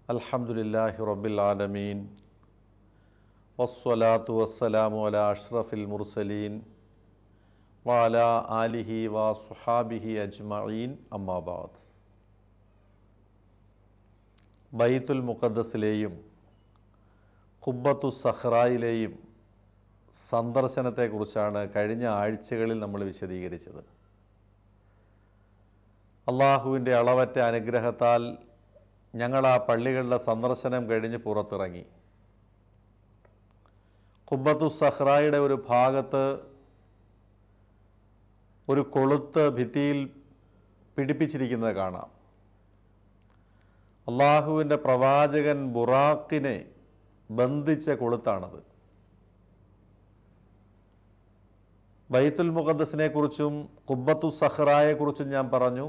അൽഹംദുലില്ലാഹി റബ്ബിൽ ആലമീൻ വസ്സലാത്തു വസ്സലാമു അലാ അഷ്റഫിൽ മുർസലീൻ വഅലാ ആലിഹി വസ്വഹാബിഹി അജ്മഈൻ അമ്മാ ബഅദ്. ബൈത്തുൽ മുഖദ്ദസിലെയും ഖുബ്ബത്തുസ് സഖ്റായിലെയും സന്ദർശനത്തെക്കുറിച്ചാണ് കഴിഞ്ഞ ആഴ്ചകളിൽ നമ്മൾ വിശദീകരിച്ചത്. അള്ളാഹുവിൻ്റെ അളവറ്റ അനുഗ്രഹത്താൽ ഞങ്ങൾ ആ പള്ളികളുടെ സന്ദർശനം കഴിഞ്ഞ് പുറത്തിറങ്ങി. ഖുബ്ബത്തുസ് സഖ്റായുടെ ഒരു ഭാഗത്ത് ഒരു കൊളുത്ത് ഭിത്തിയിൽ പിടിപ്പിച്ചിരിക്കുന്നത് കാണാം. അള്ളാഹുവിൻ്റെ പ്രവാചകൻ ബുറാഖിനെ ബന്ധിച്ച കൊളുത്താണത്. ബൈത്തുൽ മുഖദ്ദസിനെ കുറിച്ചും ഖുബ്ബത്തുസ് സഖ്റായെക്കുറിച്ചും ഞാൻ പറഞ്ഞു.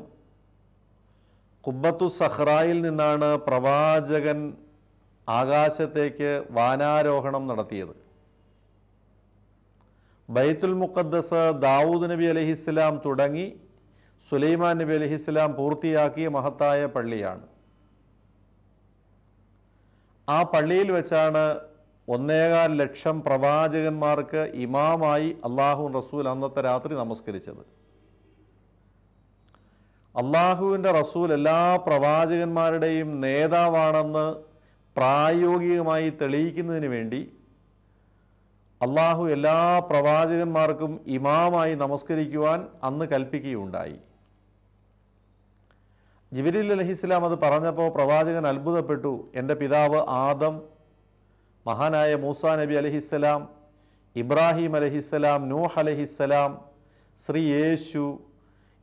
ഖുബ്ബത്തുസ് സഖ്റായിൽ നിന്നാണ് പ്രവാചകൻ ആകാശത്തേക്ക് വാനാരോഹണം നടത്തിയത്. ബൈത്തുൽ മുഖദ്ദസ് ദാവൂദ് നബി അലൈഹിസ്സലാം തുടങ്ങി സുലൈമാൻ നബി അലൈഹിസ്സലാം പൂർത്തിയാക്കിയ മഹത്തായ പള്ളിയാണ്. ആ പള്ളിയിൽ വെച്ചാണ് 1.25 ലക്ഷം പ്രവാചകന്മാർക്ക് ഇമാമായി അള്ളാഹു റസൂൽ അന്നത്തെ രാത്രി നമസ്കരിച്ചത്. അള്ളാഹുവിൻ്റെ റസൂൽ എല്ലാ പ്രവാചകന്മാരുടെയും നേതാവാണെന്ന് പ്രായോഗികമായി തെളിയിക്കുന്നതിന് വേണ്ടി അള്ളാഹു എല്ലാ പ്രവാചകന്മാർക്കും ഇമാമായി നമസ്കരിക്കുവാൻ അന്ന് കൽപ്പിക്കുകയുണ്ടായി. ജിബ്രീൽ അലൈഹിസ്സലാം അത് പറഞ്ഞപ്പോൾ പ്രവാചകൻ അത്ഭുതപ്പെട്ടു. എൻ്റെ പിതാവ് ആദം, മഹാനായ മൂസാ നബി അലൈഹിസ്സലാം, ഇബ്രാഹിം അലൈഹിസ്സലാം, നൂഹ് അലൈഹിസ്സലാം, ശ്രീ യേശു,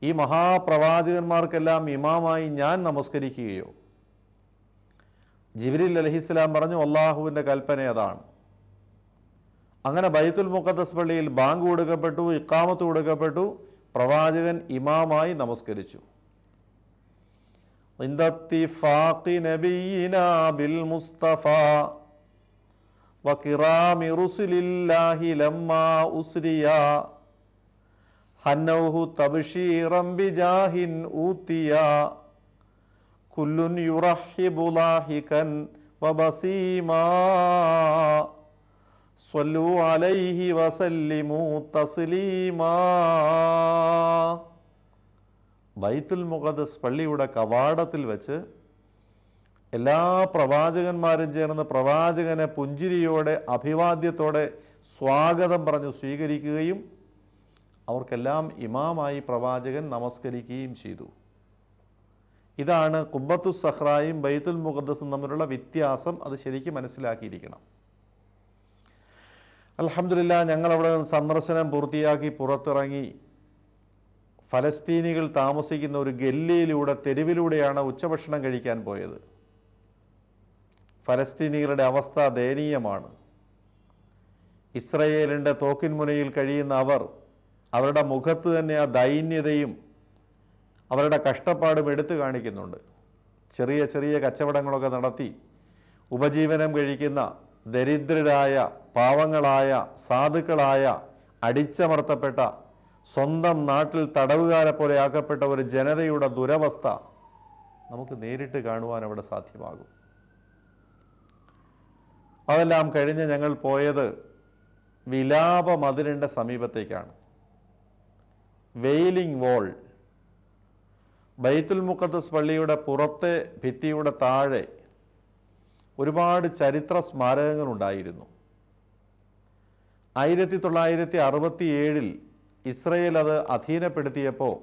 ഈ മഹാപ്രവാചകന്മാർക്കെല്ലാം ഇമാമായി ഞാൻ നമസ്കരിക്കുകയോ? ജിബ്രീൽ അലൈഹിസ്സലാം പറഞ്ഞു, അള്ളാഹുവിൻ്റെ കൽപ്പന അതാണ്. അങ്ങനെ ബൈത്തുൽ മുഖദ്ദസ് പള്ളിയിൽ ബാങ്ക് കൊടുക്കപ്പെട്ടു, ഇഖാമത്ത് കൊടുക്കപ്പെട്ടു, പ്രവാചകൻ ഇമാമായി നമസ്കരിച്ചു. ഇന്ദത്തിഫാഖി നബിയിനാ ബിൽ മുസ്തഫ വകിറാമി റുസുലില്ലാഹി ലമ്മാ ഉസ്രിയ ഹന്നൗഹു തബ്ശീറൻ ബിജാഹിൻ ഊതിയ കുല്ലുൻ യുറഹിബു ലാഹികൻ വബസീമാ സ്വല്ലു അലൈഹി വസല്ലിമു തസ്ലീമാ. ബൈത്തുൽ മുഖദ്ദസ് പള്ളിയുടെ കവാടത്തിൽ വെച്ച് എല്ലാ പ്രവാചകന്മാരും ചേർന്ന് പ്രവാചകനെ പുഞ്ചിരിയോടെ അഭിവാദ്യത്തോടെ സ്വാഗതം പറഞ്ഞു സ്വീകരിക്കുകയും അവർക്കെല്ലാം ഇമാമായി പ്രവാചകൻ നമസ്കരിക്കുകയും ചെയ്തു. ഇതാണ് ഖുബ്ബത്തുസ് സഖ്റായും ബൈത്തുൽ മുഖദ്ദസും തമ്മിലുള്ള വ്യത്യാസം. അത് ശരിക്കും മനസ്സിലാക്കിയിരിക്കണം. അൽഹംദുലില്ലാഹ്, ഞങ്ങളവിടെ സന്ദർശനം പൂർത്തിയാക്കി പുറത്തിറങ്ങി ഫലസ്തീനികൾ താമസിക്കുന്ന ഒരു ഗല്ലിയിലൂടെ, തെരുവിലൂടെയാണ് ഉച്ചഭക്ഷണം കഴിക്കാൻ പോയത്. ഫലസ്തീനികളുടെ അവസ്ഥ ദയനീയമാണ്. ഇസ്രയേലിൻ്റെ തോക്കിൻമുനയിൽ കഴിയുന്ന അവരുടെ മുഖത്ത് തന്നെ ആ ദൈന്യതയും അവരുടെ കഷ്ടപ്പാടും എടുത്തു കാണിക്കുന്നുണ്ട്. ചെറിയ ചെറിയ കച്ചവടങ്ങളൊക്കെ നടത്തി ഉപജീവനം കഴിക്കുന്ന ദരിദ്രരായ, പാവങ്ങളായ, സാധുക്കളായ, അടിച്ചമർത്തപ്പെട്ട, സ്വന്തം നാട്ടിൽ തടവുകാരെ പോലെ ആക്കപ്പെട്ട ഒരു ജനതയുടെ ദുരവസ്ഥ നമുക്ക് നേരിട്ട് കാണുവാൻ അവിടെ സാധ്യമാകും. അതെല്ലാം കഴിഞ്ഞ് ഞങ്ങൾ പോയത് വിലാപ മതിലിൻ്റെ സമീപത്തേക്കാണ്. Vailing wall. ബൈത്തുൽ മുഖദ്ദസ് പള്ളിയുടെ പുറത്തെ ഭിത്തിയുടെ താഴെ ഒരുപാട് ചരിത്ര സ്മാരകങ്ങൾ ഉണ്ടായിരുന്നു. 1967 ഇസ്രയേൽ അത് അധീനപ്പെടുത്തിയപ്പോൾ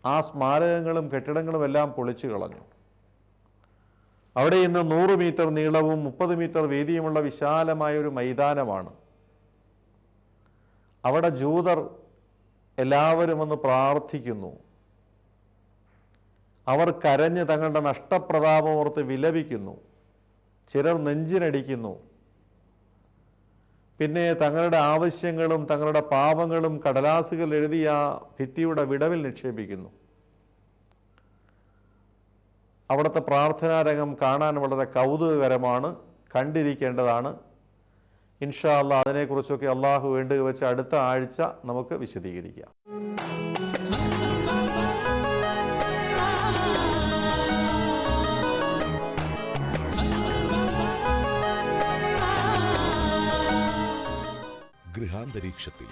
ആ സ്മാരകങ്ങളും കെട്ടിടങ്ങളും എല്ലാം പൊളിച്ചു കളഞ്ഞു. അവിടെ ഇന്ന് 100 മീറ്റർ നീളവും 30 മീറ്റർ വീതിയുമുള്ള വിശാലമായ ഒരു മൈതാനമാണ്. അവിടെ ജൂതർ എല്ലാവരും ഒന്ന് പ്രാർത്ഥിക്കുന്നു. അവർ കരഞ്ഞ് തങ്ങളുടെ നഷ്ടപ്രതാപമോർത്ത് വിലപിക്കുന്നു. ചിലർ നെഞ്ചിനടിക്കുന്നു. പിന്നെ തങ്ങളുടെ ആവശ്യങ്ങളും തങ്ങളുടെ പാപങ്ങളും കടലാസുകൾ എഴുതിയ ഭിത്തിയുടെ വിടവിൽ നിക്ഷേപിക്കുന്നു. അവിടുത്തെ പ്രാർത്ഥനാരംഗം കാണാൻ വളരെ കൗതുകകരമാണ്, കണ്ടിരിക്കേണ്ടതാണ്. ഇൻഷാ അല്ലാഹ് അതിനെക്കുറിച്ചൊക്കെ അള്ളാഹു വേണ്ടി വെച്ച് അടുത്ത ആഴ്ച നമുക്ക് വിശദീകരിക്കാം. അന്തരീക്ഷത്തിൽ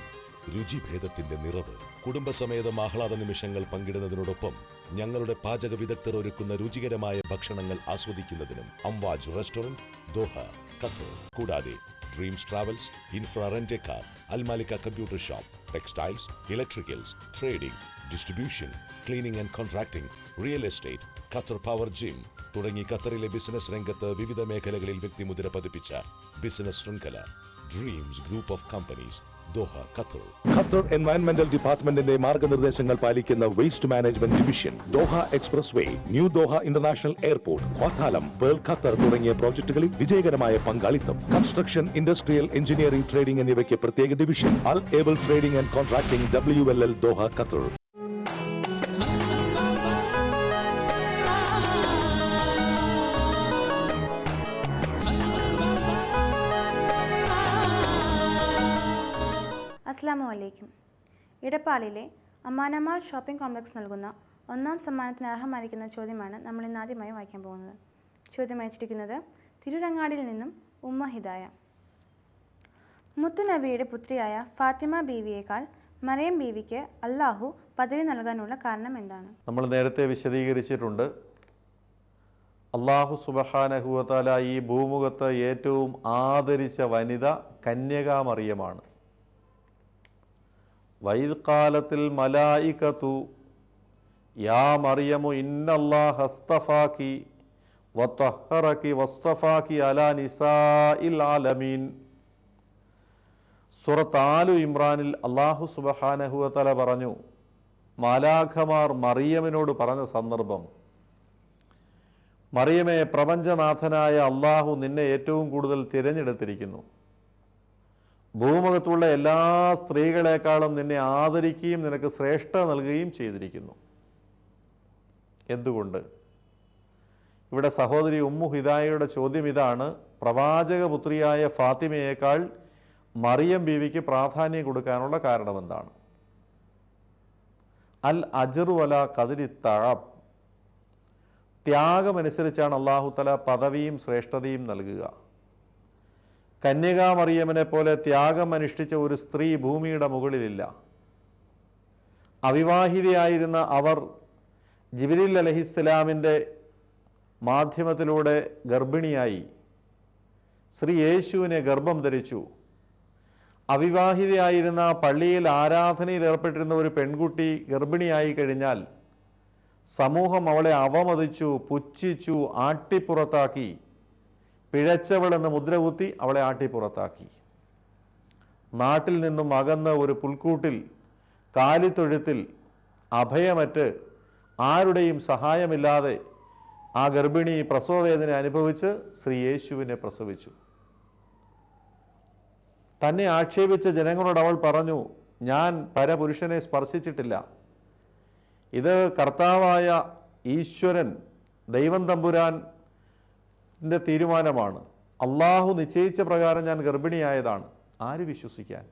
രുചിഭേദത്തിന്റെ നിറവ്. കുടുംബസമേതം ആഹ്ലാദ നിമിഷങ്ങൾ പങ്കിടുന്നതിനോടൊപ്പം ഞങ്ങളുടെ പാചക വിദഗ്ധർ ഒരുക്കുന്ന രുചികരമായ ഭക്ഷണങ്ങൾ ആസ്വദിക്കുന്നതിനും അംവാജ് റെസ്റ്റോറന്റ്, ദോഹ, ഖത്തർ. കൂടാതെ Dreams travels, infra rent a car, Almalika computer shop, textiles, electricals, trading, distribution, cleaning and contracting, real estate, Qatar power gym തുടങ്ങി ഖത്തറിലെ ബിസിനസ് രംഗത്ത് വിവിധ മേഖലകളിൽ വ്യക്തിമുദ്ര പതിപ്പിച്ച ബിസിനസ് ശൃംഖല Dreams group of companies, Doha, Qatar. Qatar എൻവയൺമെന്റൽ ഡിപ്പാർട്ട്മെന്റിന്റെ മാർഗനിർദ്ദേശങ്ങൾ പാലിക്കുന്ന waste management division, Doha express way, new Doha international airport, വാഥാലം, പേൾ ഖത്തർ തുടങ്ങിയ പ്രോജക്ടുകളിൽ വിജയകരമായ പങ്കാളിത്തം. കൺസ്ട്രക്ഷൻ, ഇൻഡസ്ട്രിയൽ, എഞ്ചിനീയറിംഗ്, ട്രേഡിംഗ് എന്നിവയ്ക്ക് പ്രത്യേക division. Al able trading and contracting, WLL, Doha, Qatar. അസ്സലാമു അലൈക്കും. ഇടപ്പാളിലെ അമാനമാൾ ഷോപ്പിംഗ് കോംപ്ലക്സ് നൽകുന്ന ഒന്നാം സമ്മാനത്തിന് അർഹമായിരിക്കുന്ന ചോദ്യമാണ് നമ്മൾ ഇന്ന് ആദ്യമായി വായിക്കാൻ പോകുന്നത്. ചോദ്യം അയച്ചിരിക്കുന്നത് തിരുരങ്ങാടിയിൽ നിന്നും ഉമ്മ ഹിദായ. മുത്തുനബിയുടെ പുത്രിയായ ഫാത്തിമ ബീവിയേക്കാൾ മറിയം ബീവിക്ക് അല്ലാഹു പദവി നൽകാനുള്ള കാരണം എന്താണ്? നമ്മൾ നേരത്തെ വിശദീകരിച്ചിട്ടുണ്ട്. അല്ലാഹു സുബ്ഹാനഹു വ തആല ഈ ഭൂമുഖത്ത് ഏറ്റവും ആദരിച്ച വനിത കന്യകാ മറിയമാണ്. വൈദ് ഖാലത്തിൽ മലായികതു യാ മറിയമു ഇന്നല്ലാഹ അസ്തഫാകി വതഹറകി വസ്തഫാകി അലാ നിസാഇൽ ആലമീൻ. സൂറത്ത് ആലു ഇമ്രാനിൽ അല്ലാഹു സുബ്ഹാനഹു വ തആല പറഞ്ഞു, മാലാഖമാർ മറിയമിനോട് പറഞ്ഞ സന്ദർഭം, മറിയമേ, പ്രപഞ്ചനാഥനായ അല്ലാഹു നിന്നെ ഏറ്റവും കൂടുതൽ തിരഞ്ഞെടുത്തിരിക്കുന്നു. ഭൂമുഖത്തുള്ള എല്ലാ സ്ത്രീകളെക്കാളും നിന്നെ ആദരിക്കുകയും നിനക്ക് ശ്രേഷ്ഠത നൽകുകയും ചെയ്തിരിക്കുന്നു. എന്തുകൊണ്ട്? ഇവിടെ സഹോദരി ഉമ്മു ഹിദായയുടെ ചോദ്യം ഇതാണ്: പ്രവാചകപുത്രിയായ ഫാത്തിമയേക്കാൾ മറിയം ബീവിക്ക് പ്രാധാന്യം കൊടുക്കാനുള്ള കാരണം എന്താണ്? അൽ അജ്റു വലാ ഖദ്രി തഅബ്, ത്യാഗമനുസരിച്ചാണ് അല്ലാഹു തആല പദവിയും ശ്രേഷ്ഠതയും നൽകുക. കന്യകാ മറിയമിനെ പോലെ ത്യാഗം അനുഷ്ഠിച്ച ഒരു സ്ത്രീ ഭൂമിയുടെ മുകളിലില്ല. അവിവാഹിതയായിരുന്ന അവർ ജിബ്രീൽ അലൈഹിസ്സലാമിൻ്റെ മാധ്യമത്തിലൂടെ ഗർഭിണിയായി ശ്രീ യേശുവിനെ ഗർഭം ധരിച്ചു. അവിവാഹിതയായിരുന്ന പള്ളിയിൽ ആരാധനയിൽ ഏർപ്പെട്ടിരുന്ന ഒരു പെൺകുട്ടി ഗർഭിണിയായി കഴിഞ്ഞാൽ സമൂഹം അവളെ അവമതിച്ചു, പുച്ഛിച്ചു, ആട്ടിപ്പുറത്താക്കി. പിഴച്ചവളെന്ന് മുദ്രകുത്തി അവളെ ആട്ടിപ്പുറത്താക്കി. നാട്ടിൽ നിന്നും അകന്ന് ഒരു പുൽക്കൂട്ടിൽ, കാലിത്തൊഴുത്തിൽ അഭയമറ്റ് ആരുടെയും സഹായമില്ലാതെ ആ ഗർഭിണി പ്രസവവേദന അനുഭവിച്ച് ശ്രീ യേശുവിനെ പ്രസവിച്ചു. തന്നെ ആക്ഷേപിച്ച ജനങ്ങളോട് അവൾ പറഞ്ഞു, ഞാൻ പരപുരുഷനെ സ്പർശിച്ചിട്ടില്ല. ഇത് കർത്താവായ ഈശ്വരൻ, ദൈവം തമ്പുരാൻ്റെ തീരുമാനമാണ്. അള്ളാഹു നിശ്ചയിച്ച പ്രകാരം ഞാൻ ഗർഭിണിയായതാണ്. ആര് വിശ്വസിക്കാൻ?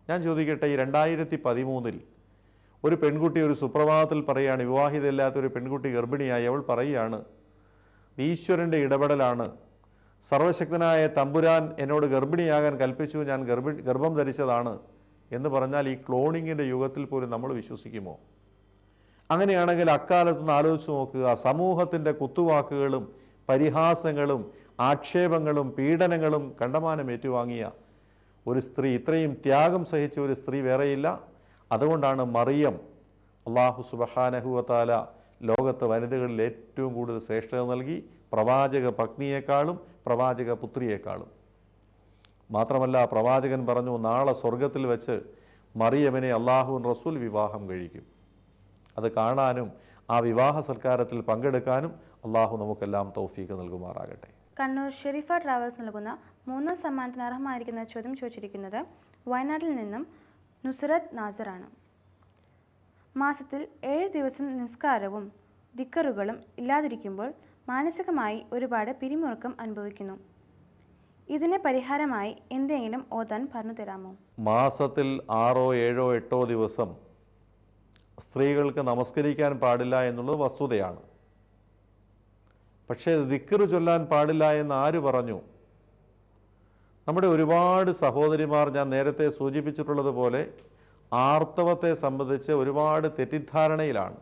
ഞാൻ ചോദിക്കട്ടെ, ഈ 2013 ഒരു പെൺകുട്ടി ഒരു സുപ്രഭാതത്തിൽ പറയുകയാണ്, വിവാഹിതയില്ലാത്ത ഒരു പെൺകുട്ടി ഗർഭിണിയായി. അവൾ പറയുകയാണ്, ഈശ്വരൻ്റെ ഇടപെടലാണ്, സർവശക്തനായ തമ്പുരാൻ എന്നോട് ഗർഭിണിയാകാൻ കൽപ്പിച്ചു, ഞാൻ ഗർഭം ധരിച്ചതാണ് എന്ന് പറഞ്ഞാൽ ഈ ക്ലോണിങ്ങിൻ്റെ യുഗത്തിൽ പോലും നമ്മൾ വിശ്വസിക്കുമോ? അങ്ങനെയാണെങ്കിൽ അക്കാലത്തുനിന്ന് ആലോചിച്ച് നോക്കുക. സമൂഹത്തിൻ്റെ കുത്തുവാക്കുകളും പരിഹാസങ്ങളും ആക്ഷേപങ്ങളും പീഡനങ്ങളും കണ്ടമാനം ഏറ്റുവാങ്ങിയ ഒരു സ്ത്രീ, ഇത്രയും ത്യാഗം സഹിച്ച ഒരു സ്ത്രീ വേറെയില്ല. അതുകൊണ്ടാണ് മറിയം അല്ലാഹു സുബ്ഹാനഹു വ തആല ലോകത്ത് വനിതകളിൽ ഏറ്റവും കൂടുതൽ ശ്രേഷ്ഠത നൽകി, പ്രവാചക പത്നിയേക്കാളും പ്രവാചക പുത്രിയേക്കാളും. മാത്രമല്ല, പ്രവാചകൻ പറഞ്ഞു, നാളെ സ്വർഗത്തിൽ വെച്ച് മറിയമിനെ അല്ലാഹു റസൂൽ വിവാഹം കഴിക്കും. അത് കാണാനും ആ വിവാഹ സൽക്കാരത്തിൽ പങ്കെടുക്കാനും അള്ളാഹു നമുക്കെല്ലാം തൗഫീഖ് നൽകുമാറാകട്ടെ. കണ്ണൂർ ഷെരീഫ ട്രാവൽസ് നൽകുന്ന മൂന്നാം സമ്മാനത്തിന് അർഹമായിരിക്കുന്ന ചോദ്യം ചോദിച്ചിരിക്കുന്നത് വയനാട്ടിൽ നിന്നും നുസ്രത്ത് നാസറാണ്. മാസത്തിൽ 7 ദിവസം നിസ്കാരവും ദിക്കറുകളും ഇല്ലാതിരിക്കുമ്പോൾ മാനസികമായി ഒരുപാട് പിരിമുറുക്കം അനുഭവിക്കുന്നു. ഇതിന് പരിഹാരമായി എന്തെങ്കിലും ഓതാൻ പറഞ്ഞു തരാമോ? മാസത്തിൽ 6, 7, 8 ദിവസം സ്ത്രീകൾക്ക് നമസ്കരിക്കാൻ പാടില്ല എന്നുള്ളത് വസ്തുതയാണ്. പക്ഷേ ദിക്ർ ചൊല്ലാൻ പാടില്ല എന്ന് ആര് പറഞ്ഞു? നമ്മുടെ ഒരുപാട് സഹോദരിമാർ ഞാൻ നേരത്തെ സൂചിപ്പിച്ചിട്ടുള്ളതുപോലെ ആർത്തവത്തെ സംബന്ധിച്ച് ഒരുപാട് തെറ്റിദ്ധാരണയിലാണ്.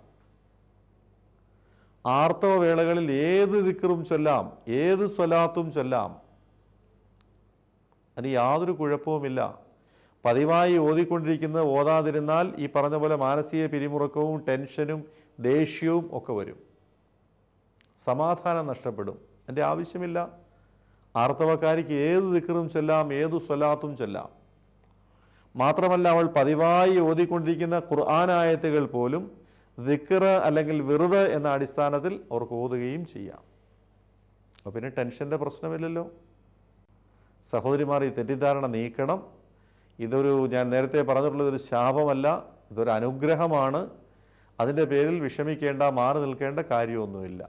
ആർത്തവ വേളകളിൽ ഏത് ദിക്റും ചൊല്ലാം, ഏത് സ്വലാത്തും ചൊല്ലാം, അതിന് യാതൊരു കുഴപ്പവുമില്ല. പതിവായി ഓതിക്കൊണ്ടിരിക്കുന്നത് ഓതാതിരുന്നാൽ ഈ പറഞ്ഞ പോലെ മാനസിക പിരിമുറുക്കവും ടെൻഷനും ദേഷ്യവും ഒക്കെ വരും, സമാധാനം നഷ്ടപ്പെടും. അതിൻ്റെ ആവശ്യമില്ല. ആർത്തവക്കാരിക്ക് ഏത് ദിക്റും ചൊല്ലാം, ഏത് സ്വലാത്തും ചൊല്ലാം. മാത്രമല്ല, അവൾ പതിവായി ഓതിക്കൊണ്ടിരിക്കുന്ന ഖുർആൻ ആയത്തുകൾ പോലും ദിക്ർ അല്ലെങ്കിൽ വിറുദ് എന്ന അടിസ്ഥാനത്തിൽ അവർക്ക് ഓതുകയും ചെയ്യാം. അപ്പോൾ പിന്നെ ടെൻഷൻ്റെ പ്രശ്നമില്ലല്ലോ. സഹോദരിമാർ ഈ തെറ്റിദ്ധാരണ നീക്കണം. ഞാൻ നേരത്തെ പറഞ്ഞിട്ടുള്ളതൊരു ശാപമല്ല, ഇതൊരു അനുഗ്രഹമാണ്. അതിൻ്റെ പേരിൽ വിഷമിക്കേണ്ട, മാറി നിൽക്കേണ്ട കാര്യമൊന്നുമില്ല.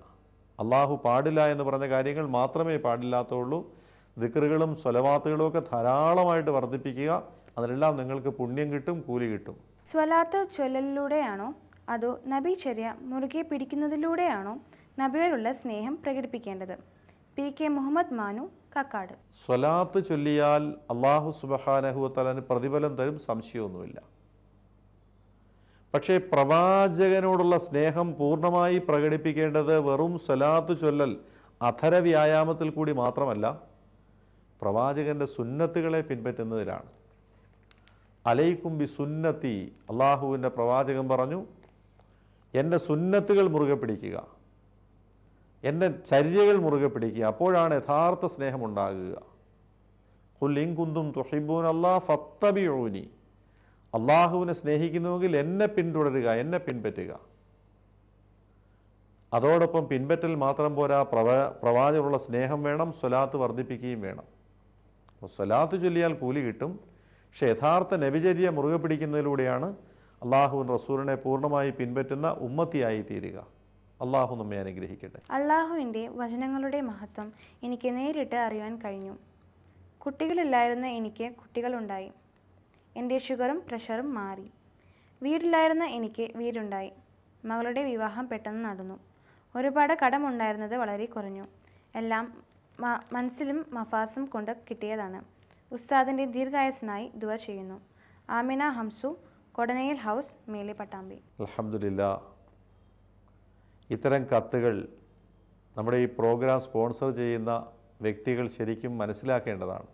അള്ളാഹു പാടില്ല എന്ന് പറഞ്ഞ കാര്യങ്ങൾ മാത്രമേ പാടില്ലാത്തുള്ളൂ. ദിക്റുകളും സ്വലവാത്തുകളും ഒക്കെ ധാരാളമായിട്ട് വർദ്ധിപ്പിക്കുക. അതിലെല്ലാം നിങ്ങൾക്ക് പുണ്യം കിട്ടും, കൂലി കിട്ടും. സ്വലാത്ത് ചൊല്ലലിലൂടെയാണോ അതോ നബിചര്യ മുറുകെ പിടിക്കുന്നതിലൂടെയാണോ നബിയോടുള്ള സ്നേഹം പ്രകടിപ്പിക്കേണ്ടത്? PK മുഹമ്മദ് മാനു, കക്കാട്. സ്വലാത്ത് ചൊല്ലിയാൽ അള്ളാഹു സുബ്ഹാനഹു വ തആല പ്രതിഫലം തരും, സംശയമൊന്നുമില്ല. പക്ഷേ പ്രവാചകനോടുള്ള സ്നേഹം പൂർണ്ണമായി പ്രകടിപ്പിക്കേണ്ടത് വെറും സ്വലാത്ത് ചൊല്ലൽ അധര വ്യായാമത്തിൽ കൂടി മാത്രമല്ല, പ്രവാചകന്റെ സുന്നത്തുകളെ പിൻപറ്റുന്നതിലാണ്. അലൈക്കും ബി സുന്നത്തി, അള്ളാഹുവിൻ്റെ പ്രവാചകൻ പറഞ്ഞു, എൻ്റെ സുന്നത്തുകൾ മുറുകെ പിടിക്കുക, എൻ്റെ ചര്യകൾ മുറുകെ പിടിക്കുക, അപ്പോഴാണ് യഥാർത്ഥ സ്നേഹം ഉണ്ടാകുക. ഖുൽ ഇൻ കുന്തും തുഹിബ്ബൂനല്ലാഹ ഫത്തബിഊനി, അള്ളാഹുവിനെ സ്നേഹിക്കുന്നുവെങ്കിൽ എന്നെ പിന്തുടരുക, എന്നെ പിൻപറ്റുക. അതോടൊപ്പം പിൻപറ്റൽ മാത്രം പോരാ, പ്രവാചകനുള്ള സ്നേഹം വേണം, സ്വലാത്ത് വർദ്ധിപ്പിക്കുകയും വേണം. അപ്പോൾ സ്വലാത്ത് ചൊല്ലിയാൽ കൂലി കിട്ടും. പക്ഷെ യഥാർത്ഥ നബിചര്യ മുറുകെ പിടിക്കുന്നതിലൂടെയാണ് അള്ളാഹുവിൻ റസൂലിനെ പൂർണ്ണമായി പിൻപറ്റുന്ന ഉമ്മത്തിയായി തീരുക. അള്ളാഹു നമ്മെ അനുഗ്രഹിക്കട്ടെ. അള്ളാഹുവിൻ്റെ വചനങ്ങളുടെ മഹത്വം എനിക്ക് നേരിട്ട് അറിയാൻ കഴിഞ്ഞു. കുട്ടികളില്ലായിരുന്ന എനിക്ക് കുട്ടികളുണ്ടായി. എൻ്റെ ഷുഗറും പ്രഷറും മാറി. വീടില്ലായിരുന്ന എനിക്ക് വീടുണ്ടായി. മകളുടെ വിവാഹം പെട്ടെന്ന് നടന്നു. ഒരുപാട് കടമുണ്ടായിരുന്നത് വളരെ കുറഞ്ഞു. എല്ലാം മനസ്സിലും മഫാസും കൊണ്ട് കിട്ടിയതാണ്. ഉസ്താദിൻ്റെ ദീർഘായുസ്സിനായി ദുആ ചെയ്യുന്നു. ആമിന ഹംസു, കൊടനയിൽ ഹൗസ്, മേലെ പട്ടാമ്പി. അൽഹംദുലില്ലാഹ്. ഇത്തരം കത്തുകൾ നമ്മുടെ ഈ പ്രോഗ്രാം സ്പോൺസർ ചെയ്യുന്ന വ്യക്തികൾ ശരിക്കും മനസ്സിലാക്കേണ്ടതാണ്.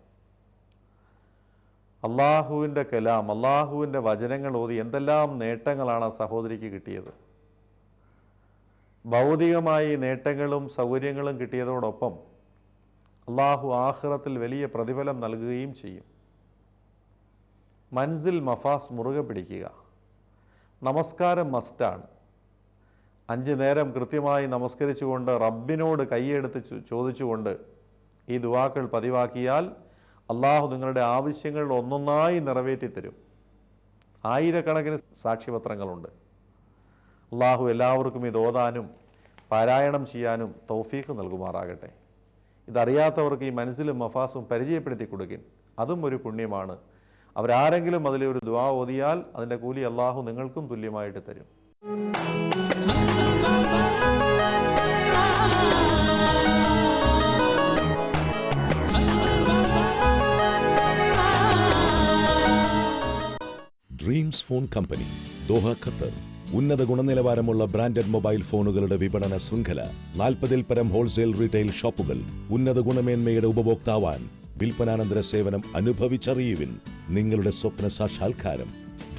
അള്ളാഹുവിൻ്റെ കലാം, അള്ളാഹുവിൻ്റെ വചനങ്ങൾ ഓതി എന്തെല്ലാം നേട്ടങ്ങളാണ് ആ സഹോദരിക്ക് കിട്ടിയത്. ഭൗതികമായി നേട്ടങ്ങളും സൗകര്യങ്ങളും കിട്ടിയതോടൊപ്പം അള്ളാഹു ആഖിറത്തിൽ വലിയ പ്രതിഫലം നൽകുകയും ചെയ്യും. മൻസിൽ മഫാസ് മുറുകെ പിടിക്കുക. നമസ്കാരം മസ്റ്റാണ്. 5 നേരം കൃത്യമായി നമസ്കരിച്ചുകൊണ്ട് റബ്ബിനോട് കൈയെടുത്ത് ചോദിച്ചുകൊണ്ട് ഈ ദുആക്കൾ പതിവാക്കിയാൽ അള്ളാഹു നിങ്ങളുടെ ആവശ്യങ്ങൾ ഒന്നൊന്നായി നിറവേറ്റിത്തരും. ആയിരക്കണക്കിന് സാക്ഷ്യപത്രങ്ങളുണ്ട്. അള്ളാഹു എല്ലാവർക്കും ഇത് ഓതാനും പാരായണം ചെയ്യാനും തൗഫീഖ് നൽകുമാറാകട്ടെ. ഇതറിയാത്തവർക്ക് ഈ മനസ്സിലും മഫാസും പരിചയപ്പെടുത്തി കൊടുക്കിൻ. അതും ഒരു പുണ്യമാണ്. അവരാരെങ്കിലും അതിലൊരു ദുആ ഓതിയാൽ അതിൻ്റെ കൂലി അള്ളാഹു നിങ്ങൾക്കും തുല്യമായിട്ട് തരും. Dreams phone company, Doha, Qatar. ഉന്നത ഗുണനിലവാരമുള്ള ബ്രാൻഡഡ് മൊബൈൽ ഫോണുകളുടെ വിപണന ശൃംഖല, 40-ൽ പരം ഹോൾസെയിൽ റീറ്റെയിൽ ഷോപ്പുകൾ. ഉന്നത ഗുണമേന്മയുടെ ഉപഭോക്താവാൻ വിൽപ്പനാനന്തര സേവനം അനുഭവിച്ചറിയുവിൻ. നിങ്ങളുടെ സ്വപ്ന സാക്ഷാത്കാരം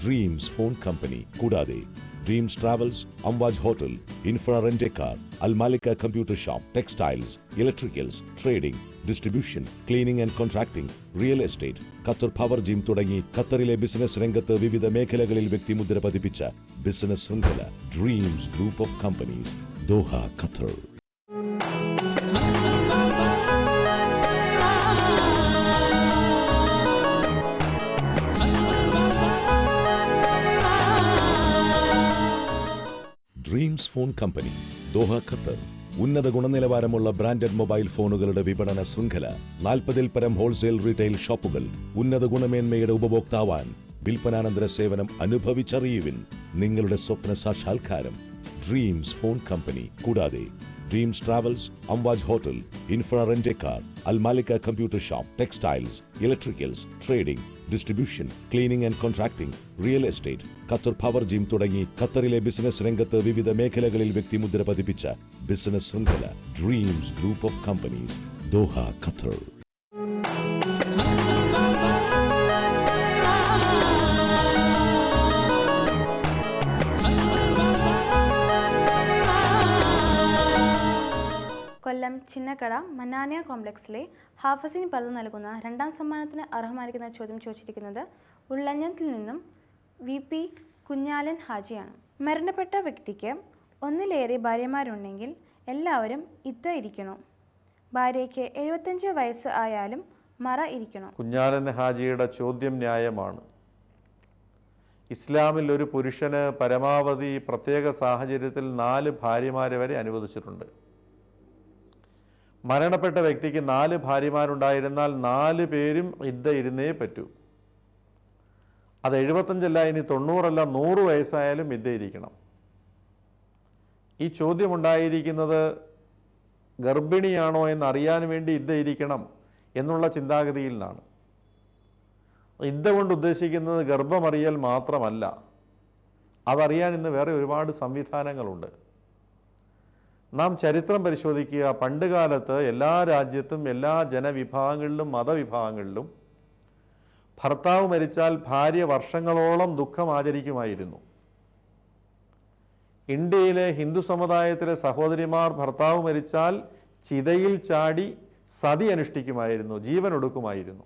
ഡ്രീംസ് ഫോൺ കമ്പനി. കൂടാതെ Dreams travels, Amwaj hotel, infra rent a car, Almalika computer shop, textiles, electricals, trading, distribution, cleaning and contracting, real estate, Qatar power gym തുടങ്ങി ഖത്തറിലെ ബിസിനസ് രംഗത്ത് വിവിധ മേഖലകളിൽ വ്യക്തിമുദ്ര പതിപ്പിച്ച ബിസിനസ് ശൃംഖല Dreams group of companies, Doha, Qatar. Dreams phone company, Doha, Qatar. ഉന്നത ഗുണനിലവാരമുള്ള ബ്രാൻഡഡ് മൊബൈൽ ഫോണുകളുടെ വിപണന ശൃംഖല, 40-ൽ പരം ഹോൾസെയിൽ റീറ്റെയിൽ ഷോപ്പുകൾ. ഉന്നത ഗുണമേന്മയുടെ ഉപഭോക്താവാൻ വിൽപ്പനാനന്തര സേവനം അനുഭവിച്ചറിയുവിൻ. നിങ്ങളുടെ സ്വപ്ന സാക്ഷാത്കാരം ഡ്രീംസ് ഫോൺ കമ്പനി. കൂടാതെ Dreams Travels, Amwaj Hotel, Infra Rent-A-Car, Al Malika Computer Shop, Textiles, Electricals, Trading, Distribution, Cleaning and Contracting, Real Estate, Qatar power gym തുടങ്ങി ഖത്തറിലെ ബിസിനസ് രംഗത്ത് വിവിധ മേഖലകളിൽ വ്യക്തിമുദ്ര പതിപ്പിച്ച ബിസിനസ് ശൃംഖല Dreams group of companies, Doha, Qatar. Kollam Chinnakkada മനാനിയ കോംപ്ലക്സിലെ ഹാഫസിന് പലത് നൽകുന്ന രണ്ടാം സമ്മാനത്തിന് അർഹമായിരിക്കുന്ന ചോദ്യം ചോദിച്ചിരിക്കുന്നത് ഉള്ളഞ്ഞത്തിൽ നിന്നും VP കുഞ്ഞാലൻ ഹാജിയാണ്. മരണപ്പെട്ട വ്യക്തിക്ക് ഒന്നിലേറെ ഭാര്യമാരുണ്ടെങ്കിൽ എല്ലാവരും ഇദ്ദ ഇരിക്കണോ? ഭാര്യയ്ക്ക് 75 വയസ്സ് ആയാലും മറ ഇരിക്കണോ? കുഞ്ഞാലൻ ഹാജിയുടെ ചോദ്യം ന്യായമാണ്. ഇസ്ലാമിൽ ഒരു പുരുഷന് പരമാവധി പ്രത്യേക സാഹചര്യത്തിൽ 4 ഭാര്യമാരെ വരെ അനുവദിച്ചിട്ടുണ്ട്. മരണപ്പെട്ട വ്യക്തിക്ക് 4 ഭാര്യമാരുണ്ടായിരുന്നാൽ 4 പേരും ഇദ്ദ ഇരുന്നേ പറ്റൂ. അത് 75 അല്ല, ഇനി 90 അല്ല, 100 വയസ്സായാലും ഇദ്ദ ഇരിക്കണം. ഈ ചോദ്യമുണ്ടായിരിക്കുന്നത് ഗർഭിണിയാണോ എന്നറിയാൻ വേണ്ടി ഇദ്ദ ഇരിക്കണം എന്നുള്ള ചിന്താഗതിയിൽ നിന്നാണ്. ഇദ്ദ കൊണ്ട് ഉദ്ദേശിക്കുന്നത് ഗർഭമറിയൽ മാത്രമല്ല. അതറിയാൻ ഇന്ന് വേറെ ഒരുപാട് സംവിധാനങ്ങളുണ്ട്. നാം ചരിത്രം പരിശോധിക്കുക. പണ്ടുകാലത്ത് എല്ലാ രാജ്യത്തും എല്ലാ ജനവിഭാഗങ്ങളിലും മതവിഭാഗങ്ങളിലും ഭർത്താവ് മരിച്ചാൽ ഭാര്യ വർഷങ്ങളോളം ദുഃഖം ആചരിക്കുമായിരുന്നു. ഇന്ത്യയിലെ ഹിന്ദു സമുദായത്തിലെ സഹോദരിമാർ ഭർത്താവ് മരിച്ചാൽ ചിതയിൽ ചാടി സതി അനുഷ്ഠിക്കുമായിരുന്നു, ജീവൻ ഒടുക്കുമായിരുന്നു.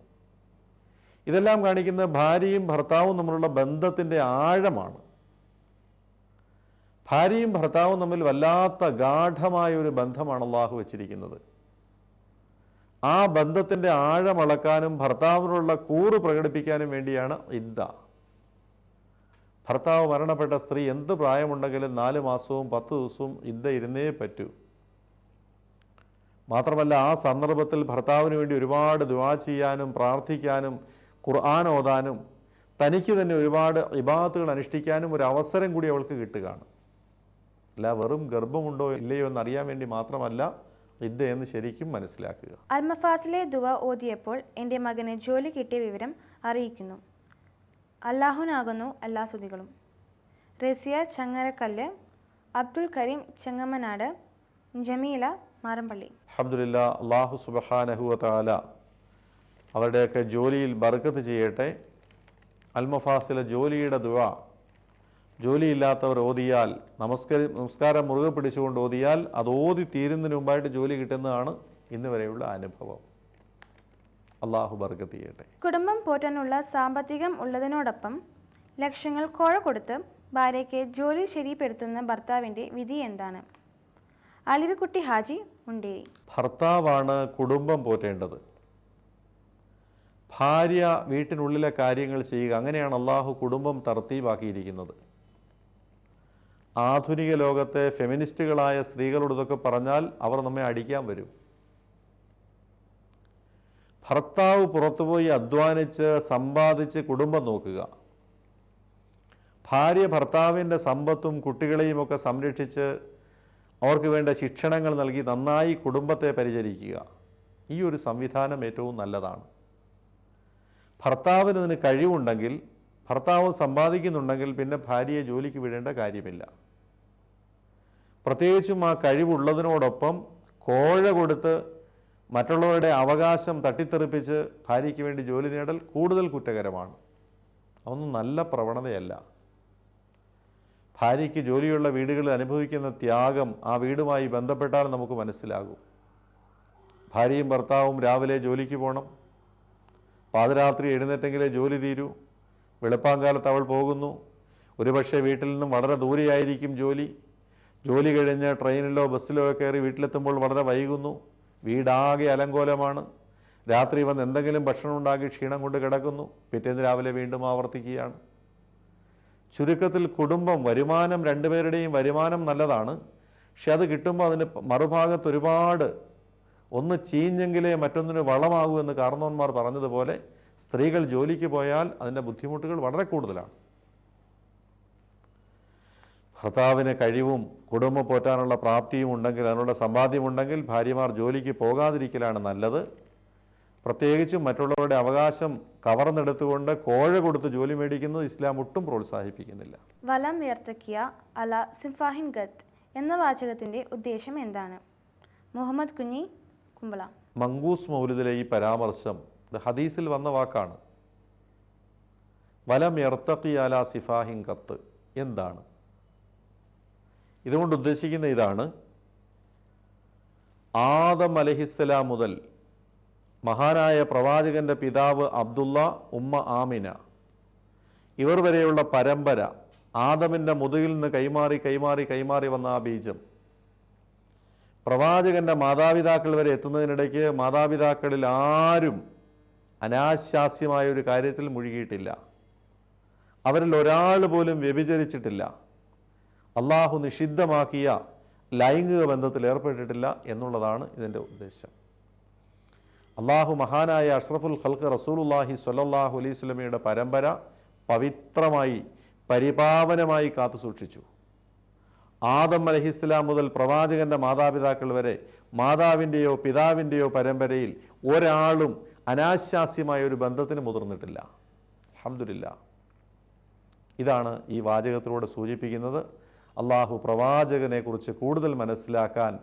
ഇതെല്ലാം കാണിക്കുന്നത് ഭാര്യയും ഭർത്താവും തമ്മിലുള്ള ബന്ധത്തിൻ്റെ ആഴമാണ്. ഭാര്യയും ഭർത്താവും തമ്മിൽ വല്ലാത്ത ഗാഢമായ ഒരു ബന്ധമാണ് അള്ളാഹു വച്ചിരിക്കുന്നത്. ആ ബന്ധത്തിൻ്റെ ആഴമളക്കാനും ഭർത്താവിനുള്ള കൂറ് പ്രകടിപ്പിക്കാനും വേണ്ടിയാണ് ഇദ്ദ. ഭർത്താവ് മരണപ്പെട്ട സ്ത്രീ എന്ത് പ്രായമുണ്ടെങ്കിലും 4 മാസവും 10 ദിവസവും ഇദ്ദ ഇരുന്നേ പറ്റൂ. മാത്രമല്ല, ആ സന്ദർഭത്തിൽ ഭർത്താവിന് വേണ്ടി ഒരുപാട് ദുആ ചെയ്യാനും പ്രാർത്ഥിക്കാനും ഖുർആൻ ഓതാനും തനിക്ക് തന്നെ ഒരുപാട് ഇബാദത്തുകൾ അനുഷ്ഠിക്കാനും ഒരു അവസരം കൂടി അവൾക്ക് കിട്ടുകയാണ്. അല്ല വെറും ഗർഭമുണ്ടോ ഇല്ലയോ എന്നറിയാൻ വേണ്ടി മാത്രമല്ല ഇദ്ദ എന്ന് ശരിക്കും മനസ്സിലാക്കുക. അൽമഫാസിലെ ദുആ ഓതിയപ്പോൾ എൻ്റെ മകന് ജോലി കിട്ടിയ വിവരം അറിയിക്കുന്നു. അല്ലാഹുനാകുന്നു എല്ലാ സ്തുതികളും. റസിയ ചങ്ങരക്കല്ല്, അബ്ദുൽ കരീം ചെങ്ങമ്മനാട്, ജമീല മാറമ്പള്ളി. അൽഹംദുലില്ലാഹ്, അല്ലാഹു സുബ്ഹാനഹു വ തആല അവരുടെയൊക്കെ ജോലിയിൽ ബർക്കത്ത് ചെയ്യട്ടെ. അൽമഫാസിലെ ജോലിയുടെ ദുആ ജോലിയില്ലാത്തവർ ഓതിയാൽ, നമസ്കാരം മുറുകെ പിടിച്ചുകൊണ്ട് ഓതിയാൽ അത് ഓതി തീരുന്നതിന് മുമ്പായിട്ട് ജോലി കിട്ടുന്നതാണ് ഇന്ന് വരെയുള്ള അനുഭവം. അള്ളാഹു ബർക്കത്ത് ചെയ്യട്ടെ. കുടുംബം പോറ്റാനുള്ള സാമ്പത്തികം ഉള്ളതിനോടൊപ്പം ലക്ഷങ്ങൾ കോഴ കൊടുത്ത് ഭാര്യയ്ക്ക് ജോലി ശരിപ്പെടുത്തുന്ന ഭർത്താവിൻ്റെ വിധി എന്താണ്? അലിവിക്കുട്ടി ഹാജി, മുണ്ടേരി. ഭർത്താവാണ് കുടുംബം പോറ്റേണ്ടത്. ഭാര്യ വീട്ടിനുള്ളിലെ കാര്യങ്ങൾ ചെയ്യുക. അങ്ങനെയാണ് അള്ളാഹു കുടുംബം തർത്തീബാക്കിയിരിക്കുന്നത്. ആധുനിക ലോകത്തെ ഫെമിനിസ്റ്റുകളായ സ്ത്രീകളോട് ഇതൊക്കെ പറഞ്ഞാൽ അവർ നമ്മെ അടിക്കാൻ വരും. ഭർത്താവ് പുറത്തുപോയി അധ്വാനിച്ച് സമ്പാദിച്ച് കുടുംബം നോക്കുക. ഭാര്യ ഭർത്താവിൻ്റെ സമ്പത്തും കുട്ടികളെയും ഒക്കെ സംരക്ഷിച്ച് അവർക്ക് വേണ്ട ശിക്ഷണങ്ങൾ നൽകി നന്നായി കുടുംബത്തെ പരിചരിക്കുക. ഈ ഒരു സംവിധാനം ഏറ്റവും നല്ലതാണ്. ഭർത്താവിന് ഇതിന് കഴിവുണ്ടെങ്കിൽ, ഭർത്താവ് സമ്പാദിക്കുന്നുണ്ടെങ്കിൽ പിന്നെ ഭാര്യയെ ജോലിക്ക് വിടേണ്ട കാര്യമില്ല. പ്രത്യേകിച്ചും ആ കഴിവുള്ളതിനോടൊപ്പം കോഴ കൊടുത്ത് മറ്റുള്ളവരുടെ അവകാശം തട്ടിത്തെറിപ്പിച്ച് ഭാര്യയ്ക്ക് വേണ്ടി ജോലി നേടൽ കൂടുതൽ കുറ്റകരമാണ്. അതൊന്നും നല്ല പ്രവണതയല്ല. ഭാര്യയ്ക്ക് ജോലിയുള്ള വീടുകളിൽ അനുഭവിക്കുന്ന ത്യാഗം ആ വീടുമായി ബന്ധപ്പെട്ടാൽ നമുക്ക് മനസ്സിലാകും. ഭാര്യയും ഭർത്താവും രാവിലെ ജോലിക്ക് പോകണം. പാതിരാത്രി എഴുന്നേറ്റെങ്കിലേ ജോലി തീരൂ. വെളുപ്പാങ്കാലത്ത് അവൾ പോകുന്നു. ഒരുപക്ഷെ വീട്ടിൽ നിന്നും വളരെ ദൂരെയായിരിക്കും ജോലി. ജോലി കഴിഞ്ഞ് ട്രെയിനിലോ ബസ്സിലോ കയറി വീട്ടിലെത്തുമ്പോൾ വളരെ വൈകുന്നു. വീടാകെ അലങ്കോലമാണ്. രാത്രി വന്ന് എന്തെങ്കിലും ഭക്ഷണം ഉണ്ടാക്കി ക്ഷീണം കൊണ്ട് കിടക്കുന്നു. പിറ്റേന്ന് രാവിലെ വീണ്ടും ആവർത്തിക്കുകയാണ്. ചുരുക്കത്തിൽ കുടുംബം, വരുമാനം, രണ്ടുപേരുടെയും വരുമാനം നല്ലതാണ്. പക്ഷെ അത് കിട്ടുമ്പോൾ അതിൻ്റെ മറുഭാഗത്ത് ഒരുപാട് ഒന്ന് ചീഞ്ഞെങ്കിലേ മറ്റൊന്നിന് വളമാകൂ എന്ന് കാരണവന്മാർ പറഞ്ഞതുപോലെ സ്ത്രീകൾ ജോലിക്ക് പോയാൽ അതിൻ്റെ ബുദ്ധിമുട്ടുകൾ വളരെ കൂടുതലാണ്. ഭർത്താവിന് കഴിവും കുടുംബം പോറ്റാനുള്ള പ്രാപ്തിയും ഉണ്ടെങ്കിൽ, അതിനുള്ള സമ്പാദ്യമുണ്ടെങ്കിൽ ഭാര്യമാർ ജോലിക്ക് പോകാതിരിക്കലാണ് നല്ലത്. പ്രത്യേകിച്ചും മറ്റുള്ളവരുടെ അവകാശം കവർന്നെടുത്തുകൊണ്ട് കോഴ കൊടുത്ത് ജോലി മേടിക്കുന്നത് ഇസ്ലാം ഒട്ടും പ്രോത്സാഹിപ്പിക്കുന്നില്ല. വലം യർത്തക്കിയ അല സിംഫാഹിൻ ഗത്ത് എന്ന വാചകത്തിന്റെ ഉദ്ദേശം എന്താണ്? മുഹമ്മദ് കുഞ്ഞി, കുമ്പള. മങ്കൂസ് മൗലിദിലെ ഈ പരാമർശം ഇത് ഹദീസിൽ വന്ന വാക്കാണ്. വലം യർത്തഖി അല സിഫാഹിൻ ഗത്ത് എന്താണ് ഇതുകൊണ്ട് ഉദ്ദേശിക്കുന്ന? ഇതാണ്, ആദം അലൈഹിസ്സലാം മുതൽ മഹാനായ പ്രവാചകന്റെ പിതാവ് അബ്ദുള്ള, ഉമ്മ ആമിന, ഇവർ വരെയുള്ള പരമ്പര, ആദമിന്റെ മുതുകിൽ നിന്ന് കൈമാറി വന്ന ആ ബീജം പ്രവാചകന്റെ മാതാപിതാക്കൾ വരെ എത്തുന്നതിനിടയ്ക്ക് മാതാപിതാക്കളിൽ ആരും അനാശാസ്യമായ ഒരു കാര്യത്തിൽ മുഴുകിയിട്ടില്ല. അവരിൽ ഒരാൾ പോലും വ്യഭിചരിച്ചിട്ടില്ല. അള്ളാഹു നിഷിദ്ധമാക്കിയ ലൈംഗിക ബന്ധത്തിൽ ഏർപ്പെട്ടിട്ടില്ല എന്നുള്ളതാണ് ഇതിൻ്റെ ഉദ്ദേശം. അള്ളാഹു മഹാനായ അഷ്റഫുൽ ഖൽഖ് റസൂലുള്ളാഹി സ്വല്ലല്ലാഹു അലൈഹി വസല്ലമയുടെ പരമ്പര പവിത്രമായി പരിപാവനമായി കാത്തു സൂക്ഷിച്ചു. ആദം അലൈഹിസ്സലാം മുതൽ പ്രവാചകന്റെ മാതാപിതാക്കൾ വരെ മാതാവിൻ്റെയോ പിതാവിൻ്റെയോ പരമ്പരയിൽ ഒരാളും അനാശാസ്യമായ ഒരു ബന്ധത്തിന് മുതിർന്നിട്ടില്ല. അൽഹംദുലില്ലാഹ്. ഇതാണ് ഈ വാചകത്തിലൂടെ സൂചിപ്പിക്കുന്നത്. അള്ളാഹു പ്രവാചകനെ കുറിച്ച് കൂടുതൽ മനസ്സിലാക്കാൻ,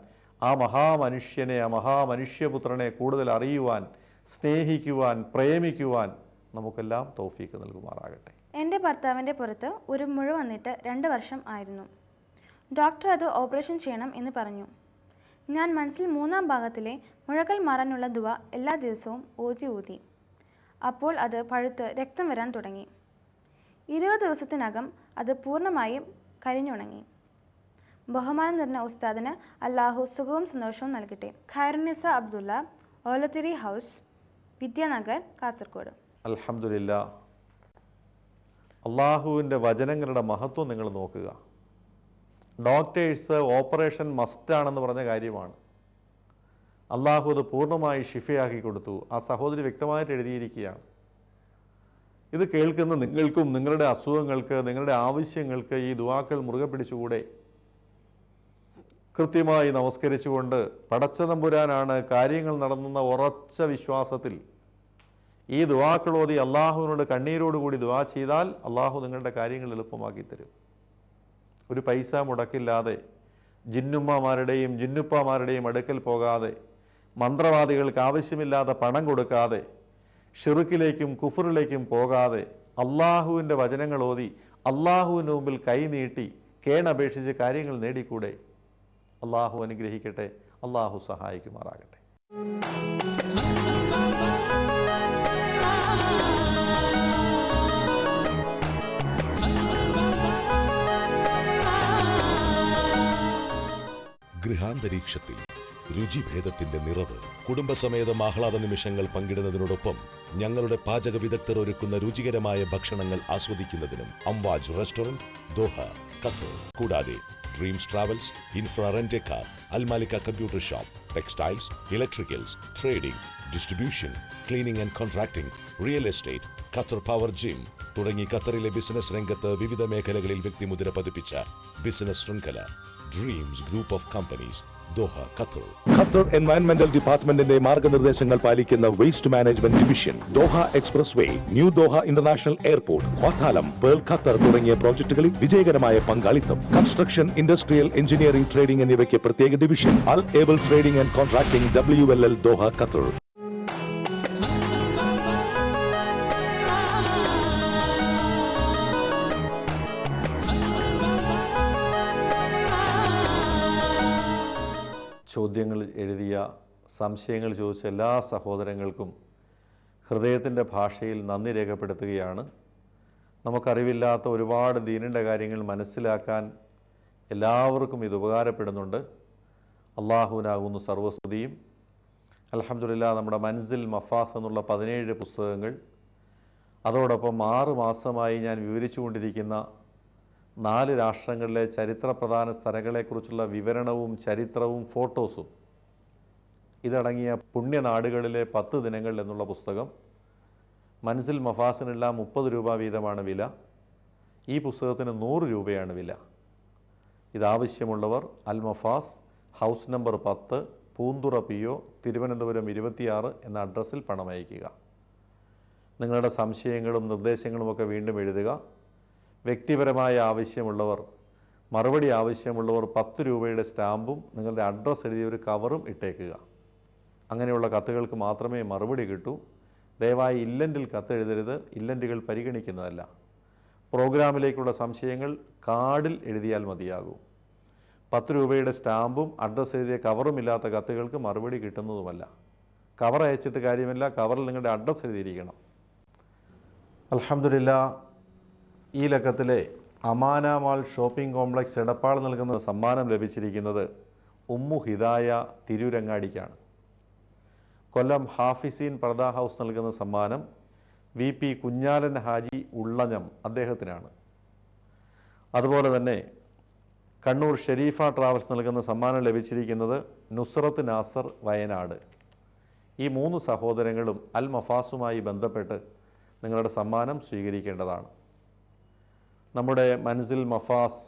ആ മഹാമനുഷ്യനെ, ആ മഹാമനുഷ്യപുത്രനെ കൂടുതൽ അറിയുവാൻ, സ്നേഹിക്കുവാൻ, പ്രേമിക്കുവാൻ നമുക്കെല്ലാം തൗഫീക്ക് നൽകുമാറാകട്ടെ. എൻ്റെ ഭർത്താവിൻ്റെ പുറത്ത് ഒരു മുഴ വന്നിട്ട് 2 വർഷം ആയിരുന്നു. ഡോക്ടർ അത് ഓപ്പറേഷൻ ചെയ്യണം എന്ന് പറഞ്ഞു. ഞാൻ മനസ്സിൽ 3-ാം ഭാഗത്തിലെ മുഴകൾ മാറാനുള്ള ദുവ എല്ലാ ദിവസവും ഊതി. അപ്പോൾ അത് പഴുത്ത് രക്തം വരാൻ തുടങ്ങി. 20 ദിവസത്തിനകം അത് പൂർണ്ണമായും കരിഞ്ഞുണങ്ങി. ബഹുമാനം നിറഞ്ഞ ഉസ്താദിന് അല്ലാഹു സുഖവും സന്തോഷവും നൽകട്ടെ. ഖൈറുന്നിസ അബ്ദുള്ള, ഓലത്തിരി ഹൗസ്, വിദ്യാനഗർ, കാസർഗോഡ്. അൽഹംദുലില്ലാഹ്. അള്ളാഹുവിൻ്റെ വചനങ്ങളുടെ മഹത്വം നിങ്ങൾ നോക്കുക. ഡോക്ടേഴ്സ് ഓപ്പറേഷൻ മസ്റ്റാണെന്ന് പറഞ്ഞ കാര്യമാണ്. അള്ളാഹു അത് പൂർണ്ണമായി ഷിഫയാക്കി കൊടുത്തു. ആ സഹോദരി വ്യക്തമായിട്ട് എഴുതിയിരിക്കുകയാണ്. ഇത് കേൾക്കുന്ന നിങ്ങൾക്കും നിങ്ങളുടെ അസുഖങ്ങൾക്ക്, നിങ്ങളുടെ ആവശ്യങ്ങൾക്ക് ഈ ദുആക്കൾ മുറുകെ പിടിച്ചുകൂടെ? കൃത്യമായി നമസ്കരിച്ചുകൊണ്ട് പടച്ച തമ്പുരാനാണ് കാര്യങ്ങൾ നടന്നുന്ന ഉറച്ച വിശ്വാസത്തിൽ ഈ ദുആക്കൾ ഓതി അള്ളാഹുവിനോട് കണ്ണീരോടുകൂടി ദുആ ചെയ്താൽ അള്ളാഹു നിങ്ങളുടെ കാര്യങ്ങൾ എളുപ്പമാക്കി തരും. ഒരു പൈസ മുടക്കില്ലാതെ, ജിന്നുമ്മമാരുടെയും ജിന്നുപ്പമാരുടെയും അടുക്കൽ പോകാതെ, മന്ത്രവാദികൾക്ക് ആവശ്യമില്ലാതെ പണം കൊടുക്കാതെ, ഷിർക്കിലേക്കും കുഫറിലേക്കും പോകാതെ, അള്ളാഹുവിൻ്റെ വചനങ്ങൾ ഓതി അള്ളാഹുവിന് മുമ്പിൽ കൈനീട്ടി കേണപേക്ഷിച്ച് കാര്യങ്ങൾ നേടിക്കൂടെ? അള്ളാഹു അനുഗ്രഹിക്കട്ടെ. അള്ളാഹു സഹായിക്കുമാറാകട്ടെ. ഗൃഹാന്തരീക്ഷത്തിൽ രുചിഭേദത്തിന്റെ നിറവ്, കുടുംബസമേതം ആഹ്ലാദ നിമിഷങ്ങൾ പങ്കിടുന്നതിനോടൊപ്പം ഞങ്ങളുടെ പാചക വിദഗ്ധർ ഒരുക്കുന്ന രുചികരമായ ഭക്ഷണങ്ങൾ ആസ്വദിക്കുന്നതിനും അംവാജ് റെസ്റ്റോറന്റ്, ദോഹ, ഖത്തർ. കൂടാതെ Dreams travels, infra rent car, Almalika computer shop, textiles, electricals, trading, distribution, cleaning and contracting, real estate, Qatar power gym തുടങ്ങി ഖത്തറിലെ ബിസിനസ് രംഗത്ത് വിവിധ മേഖലകളിൽ വ്യക്തിമുദ്ര പതിപ്പിച്ച ബിസിനസ് ശൃംഖല Dreams group of companies, Doha, Qatar. Qatar എൻവയൺമെന്റൽ ഡിപ്പാർട്ട്മെന്റിന്റെ മാർഗനിർദ്ദേശങ്ങൾ പാലിക്കുന്ന waste management division, Doha express way, new Doha international airport, വാത്താലം, പേൾ ഖത്തർ തുടങ്ങിയ പ്രോജക്ടുകളിൽ വിജയകരമായ പങ്കാളിത്തം. കൺസ്ട്രക്ഷൻ, ഇൻഡസ്ട്രിയൽ, എഞ്ചിനീയറിംഗ്, ട്രേഡിംഗ് എന്നിവയ്ക്ക് പ്രത്യേക division. Al able trading and contracting, WLL, Doha, Qatar. ചോദ്യങ്ങൾ എഴുതിയ, സംശയങ്ങൾ ചോദിച്ച എല്ലാ സഹോദരങ്ങൾക്കും ഹൃദയത്തിൻ്റെ ഭാഷയിൽ നന്ദി രേഖപ്പെടുത്തുകയാണ്. നമുക്കറിവില്ലാത്ത ഒരുപാട് ദീനിൻ്റെ കാര്യങ്ങൾ മനസ്സിലാക്കാൻ എല്ലാവർക്കും ഇത് ഉപകാരപ്പെടുന്നുണ്ട്. അള്ളാഹുവിനാകുന്നു സർവസ്തുതിയും. അൽഹംദുലില്ലാഹ്, നമ്മുടെ മൻസിൽ മഫാസ് എന്നുള്ള 17 പുസ്തകങ്ങൾ, അതോടൊപ്പം 6 മാസമായി ഞാൻ വിവരിച്ചുകൊണ്ടിരിക്കുന്ന 4 രാഷ്ട്രങ്ങളിലെ ചരിത്രപ്രധാന സ്ഥലങ്ങളെക്കുറിച്ചുള്ള വിവരണവും ചരിത്രവും ഫോട്ടോസും ഇതടങ്ങിയ പുണ്യനാടുകളിലെ 10 ദിനങ്ങൾ എന്നുള്ള പുസ്തകം. മൻസിൽ മഫാസിനെല്ലാം 30 രൂപ വീതമാണ് വില. ഈ പുസ്തകത്തിന് 100 രൂപയാണ് വില. ഇതാവശ്യമുള്ളവർ അൽ മഫാസ്, house number 10, Poonthura PO, Thiruvananthapuram 26 എന്ന അഡ്രസ്സിൽ പണം അയയ്ക്കുക. നിങ്ങളുടെ സംശയങ്ങളും നിർദ്ദേശങ്ങളുമൊക്കെ വീണ്ടും എഴുതുക. വ്യക്തിപരമായ ആവശ്യമുള്ളവർ, മറുപടി ആവശ്യമുള്ളവർ 10 രൂപയുടെ സ്റ്റാമ്പും നിങ്ങളുടെ അഡ്രസ്സ് എഴുതിയ ഒരു കവറും ഇട്ടേക്കുക. അങ്ങനെയുള്ള കത്തുകൾക്ക് മാത്രമേ മറുപടി കിട്ടൂ. ദയവായി ഇല്ലൻറ്റിൽ കത്തെഴുതരുത്. ഇല്ലൻറ്റുകൾ പരിഗണിക്കുന്നതല്ല. പ്രോഗ്രാമിലേക്കുള്ള സംശയങ്ങൾ കാർഡിൽ എഴുതിയാൽ മതിയാകൂ. 10 രൂപയുടെ സ്റ്റാമ്പും അഡ്രസ്സ് എഴുതിയ കവറും ഇല്ലാത്ത കത്തുകൾക്ക് മറുപടി കിട്ടുന്നതുമല്ല. കവർ അയച്ചിട്ട് കാര്യമില്ല, കവറിൽ നിങ്ങളുടെ അഡ്രസ്സ് എഴുതിയിരിക്കണം. അൽഹംദുലില്ലാ, ഈ ലക്കത്തിലെ Amana mall shopping complex Edappal നൽകുന്ന സമ്മാനം ലഭിച്ചിരിക്കുന്നത് ഉമ്മു ഹിദായ തിരൂരങ്ങാടിക്കാണ്. കൊല്ലം ഹാഫിസീൻ പർദ ഹൗസ് നൽകുന്ന സമ്മാനം VP കുഞ്ഞാലൻ ഹാജി ഉള്ളഞ്ഞം അദ്ദേഹത്തിനാണ്. അതുപോലെ തന്നെ കണ്ണൂർ ഷെരീഫ ട്രാവൽസ് നൽകുന്ന സമ്മാനം ലഭിച്ചിരിക്കുന്നത് നുസ്രത്ത് നാസർ വയനാട്. ഈ 3 സഹോദരങ്ങളും അൽ മഫാസുമായി ബന്ധപ്പെട്ട് നിങ്ങളുടെ സമ്മാനം സ്വീകരിക്കേണ്ടതാണ്. നമ്മുടെ മൻസിൽ മഫാസ്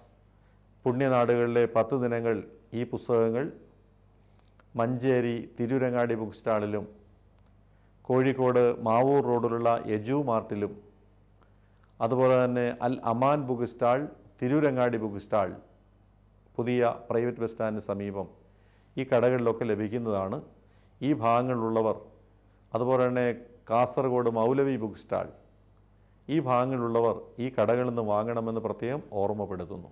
പുണ്യനാടുകളിലെ 10 ദിനങ്ങൾ ഈ പുസ്തകങ്ങൾ മഞ്ചേരി തിരൂരങ്ങാടി ബുക്ക് സ്റ്റാളിലും കോഴിക്കോട് മാവൂർ റോഡിലുള്ള യജു മാർട്ടിലും അതുപോലെ തന്നെ Al Aman book stall, Tirurangadi book stall, പുതിയ പ്രൈവറ്റ് ബസ് സ്റ്റാൻഡിന് സമീപം ഈ കടകളിലൊക്കെ ലഭിക്കുന്നതാണ്. ഈ ഭാഗങ്ങളിലുള്ളവർ, അതുപോലെ തന്നെ കാസർഗോഡ് മൗലവി ബുക്ക് സ്റ്റാൾ, ഈ ഭാഗങ്ങളിലുള്ളവർ ഈ കടകളിൽ നിന്ന് വാങ്ങണമെന്ന് പ്രത്യേകം ഓർമ്മപ്പെടുത്തുന്നു.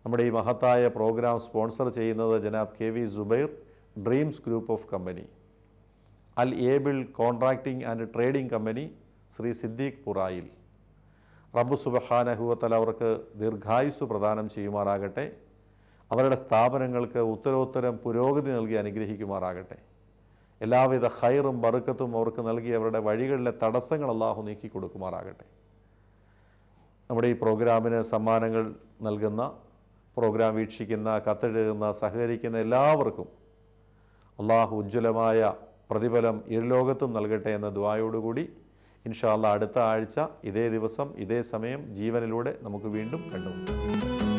നമ്മുടെ ഈ മഹത്തായ പ്രോഗ്രാം സ്പോൺസർ ചെയ്യുന്നത് ജനാബ് KV Zubair, Dreams group of Company, അൽ Able Contracting and Trading Company, Shri Siddique Purayil. റബ്ബ് സുബ്ഹാനഹു വ തആല അവർക്ക് ദീർഘായുസ്സ് പ്രദാനം ചെയ്യുമാറാകട്ടെ. അവരുടെ സ്ഥാപനങ്ങൾക്ക് ഉത്തരോത്തരം പുരോഗതി നൽകി അനുഗ്രഹിക്കുമാറാകട്ടെ. എല്ലാവിധ ഖൈറും ബർക്കത്തും അവർക്ക് നൽകി അവരുടെ വഴികളിലെ തടസ്സങ്ങൾ അല്ലാഹു നീക്കി കൊടുക്കുമാറാകട്ടെ. നമ്മുടെ ഈ പ്രോഗ്രാമിന് സമ്മാനങ്ങൾ നൽകുന്ന, പ്രോഗ്രാം വീക്ഷിക്കുന്ന, കത്തെഴുതുന്ന, സഹകരിക്കുന്ന എല്ലാവർക്കും അല്ലാഹു ഉജ്ജ്വലമായ പ്രതിഫലം ഇരുലോകത്തും നൽകട്ടെ എന്ന ദുആയോടുകൂടി ഇൻഷാ അല്ലാഹ് അടുത്ത ആഴ്ച ഇതേ ദിവസം ഇതേ സമയം ജീവനിലൂടെ നമുക്ക് വീണ്ടും കണ്ടുമുട്ടാം.